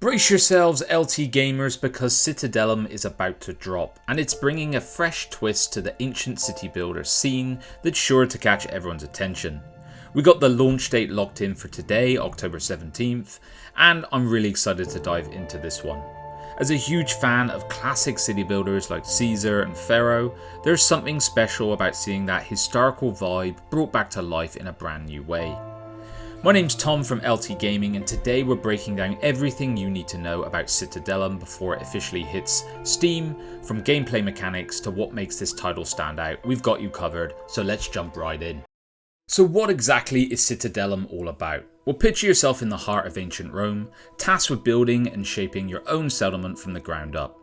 Brace yourselves, LT gamers, because Citadellum is about to drop, and it's bringing a fresh twist to the ancient city builder scene that's sure to catch everyone's attention. We got the launch date locked in for today, October 17th, and I'm really excited to dive into this one. As a huge fan of classic city builders like Caesar and Pharaoh, there's something special about seeing that historical vibe brought back to life in a brand new way. My name's Tom from LT Gaming, and today we're breaking down everything you need to know about Citadellum before it officially hits Steam, from gameplay mechanics to what makes this title stand out. We've got you covered, so let's jump right in. So what exactly is Citadellum all about? Well, picture yourself in the heart of ancient Rome, tasked with building and shaping your own settlement from the ground up.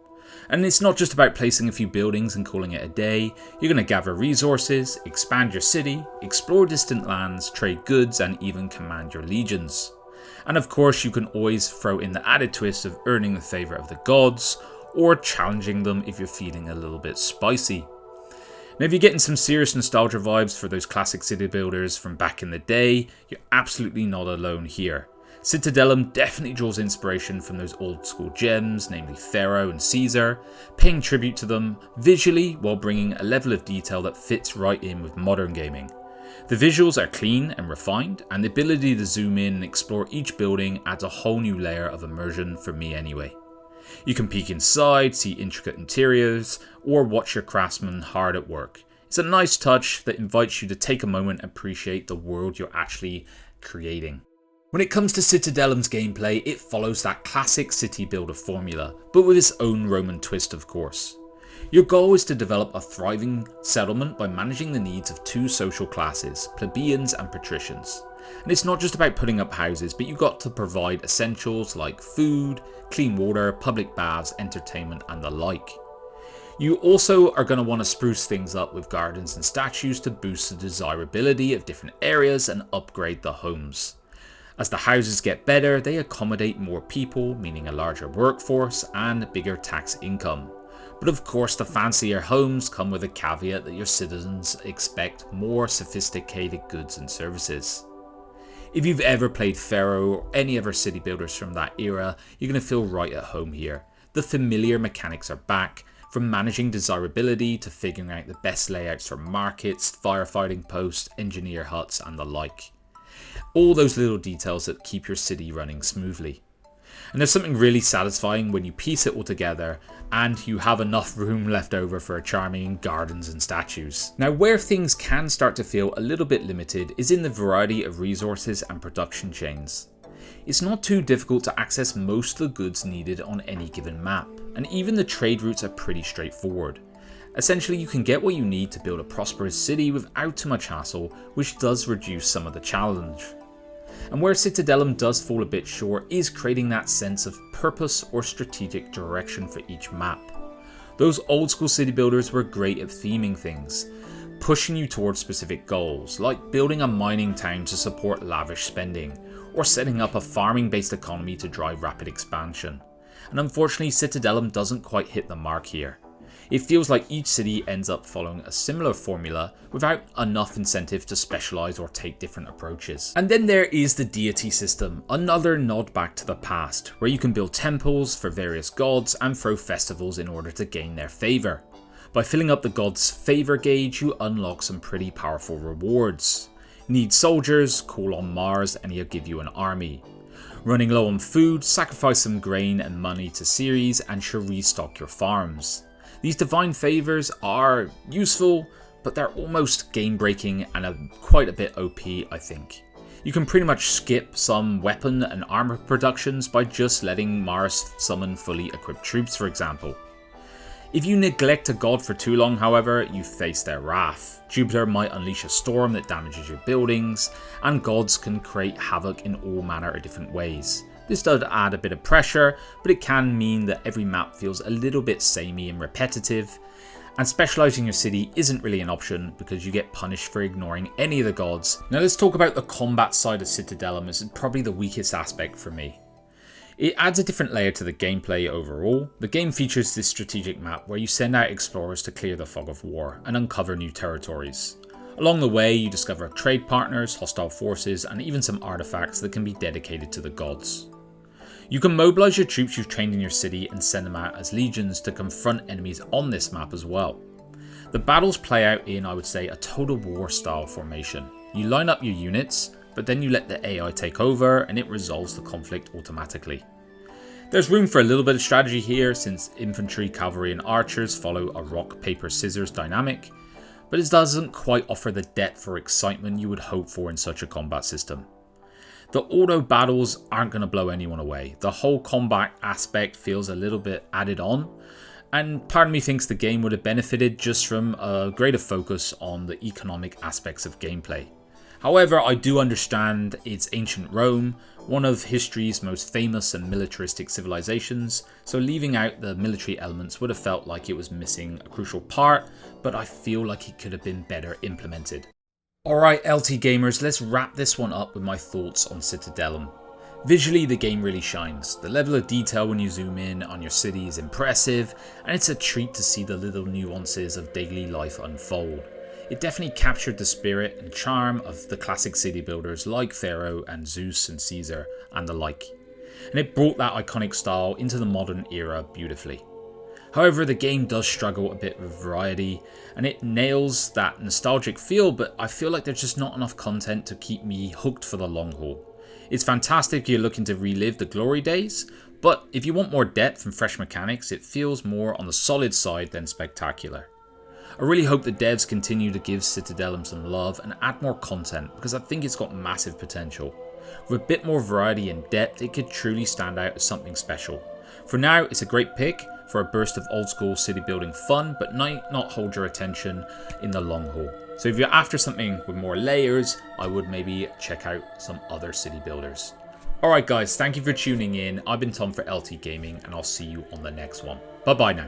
And it's not just about placing a few buildings and calling it a day. You're going to gather resources, expand your city, explore distant lands, trade goods, and even command your legions. And of course, you can always throw in the added twist of earning the favour of the gods, or challenging them if you're feeling a little bit spicy. Now, if you're getting some serious nostalgia vibes for those classic city builders from back in the day, you're absolutely not alone here. Citadellum definitely draws inspiration from those old school gems, namely Pharaoh and Caesar, paying tribute to them visually while bringing a level of detail that fits right in with modern gaming. The visuals are clean and refined, and the ability to zoom in and explore each building adds a whole new layer of immersion for me anyway. You can peek inside, see intricate interiors, or watch your craftsmen hard at work. It's a nice touch that invites you to take a moment and appreciate the world you're actually creating. When it comes to Citadellum's gameplay, it follows that classic city builder formula, but with its own Roman twist, of course. Your goal is to develop a thriving settlement by managing the needs of two social classes, plebeians and patricians. And it's not just about putting up houses, but you've got to provide essentials like food, clean water, public baths, entertainment, and the like. You also are going to want to spruce things up with gardens and statues to boost the desirability of different areas and upgrade the homes. As the houses get better, they accommodate more people, meaning a larger workforce and bigger tax income. But of course, the fancier homes come with a caveat that your citizens expect more sophisticated goods and services. If you've ever played Pharaoh or any other city builders from that era, you're going to feel right at home here. The familiar mechanics are back, from managing desirability to figuring out the best layouts for markets, firefighting posts, engineer huts, and the like. All those little details that keep your city running smoothly. And there's something really satisfying when you piece it all together and you have enough room left over for charming gardens and statues. Now, where things can start to feel a little bit limited is in the variety of resources and production chains. It's not too difficult to access most of the goods needed on any given map, and even the trade routes are pretty straightforward. Essentially, you can get what you need to build a prosperous city without too much hassle, which does reduce some of the challenge. And where Citadellum does fall a bit short is creating that sense of purpose or strategic direction for each map. Those old school city builders were great at theming things, pushing you towards specific goals, like building a mining town to support lavish spending, or setting up a farming based economy to drive rapid expansion. And unfortunately, Citadellum doesn't quite hit the mark here. It feels like each city ends up following a similar formula without enough incentive to specialise or take different approaches. And then there is the deity system, another nod back to the past, where you can build temples for various gods and throw festivals in order to gain their favour. By filling up the gods' favour gauge, you unlock some pretty powerful rewards. Need soldiers, call on Mars and he'll give you an army. Running low on food, sacrifice some grain and money to Ceres and she'll restock your farms. These divine favours are useful, but they're almost game breaking and quite a bit OP, I think. You can pretty much skip some weapon and armour productions by just letting Mars summon fully equipped troops, for example. If you neglect a god for too long, however, you face their wrath. Jupiter might unleash a storm that damages your buildings, and gods can create havoc in all manner of different ways. This does add a bit of pressure, but it can mean that every map feels a little bit samey and repetitive, and specialising your city isn't really an option because you get punished for ignoring any of the gods. Now let's talk about the combat side of Citadellum, as it's probably the weakest aspect for me. It adds a different layer to the gameplay overall. The game features this strategic map where you send out explorers to clear the fog of war and uncover new territories. Along the way, you discover trade partners, hostile forces, and even some artifacts that can be dedicated to the gods. You can mobilise your troops you've trained in your city and send them out as legions to confront enemies on this map as well. The battles play out in, I would say, a total war style formation. You line up your units, but then you let the AI take over and it resolves the conflict automatically. There's room for a little bit of strategy here since infantry, cavalry and archers follow a rock, paper, scissors dynamic, but it doesn't quite offer the depth or excitement you would hope for in such a combat system. The auto battles aren't going to blow anyone away. The whole combat aspect feels a little bit added on, and part of me thinks the game would have benefited just from a greater focus on the economic aspects of gameplay. However, I do understand it's ancient Rome, one of history's most famous and militaristic civilizations, so leaving out the military elements would have felt like it was missing a crucial part, but I feel like it could have been better implemented. Alright LT gamers, let's wrap this one up with my thoughts on Citadellum. Visually, the game really shines. The level of detail when you zoom in on your city is impressive, and it's a treat to see the little nuances of daily life unfold. It definitely captured the spirit and charm of the classic city builders like Pharaoh and Zeus and Caesar and the like, and it brought that iconic style into the modern era beautifully. However, the game does struggle a bit with variety, and it nails that nostalgic feel, but I feel like there's just not enough content to keep me hooked for the long haul. It's fantastic if you're looking to relive the glory days, but if you want more depth and fresh mechanics, it feels more on the solid side than spectacular. I really hope the devs continue to give Citadellum some love and add more content, because I think it's got massive potential. With a bit more variety and depth, it could truly stand out as something special. For now, it's a great pick for a burst of old school city building fun, but might not hold your attention in the long haul. So if you're after something with more layers, I would maybe check out some other city builders. Alright guys, thank you for tuning in. I've been Tom for LT Gaming, and I'll see you on the next one. Bye bye now.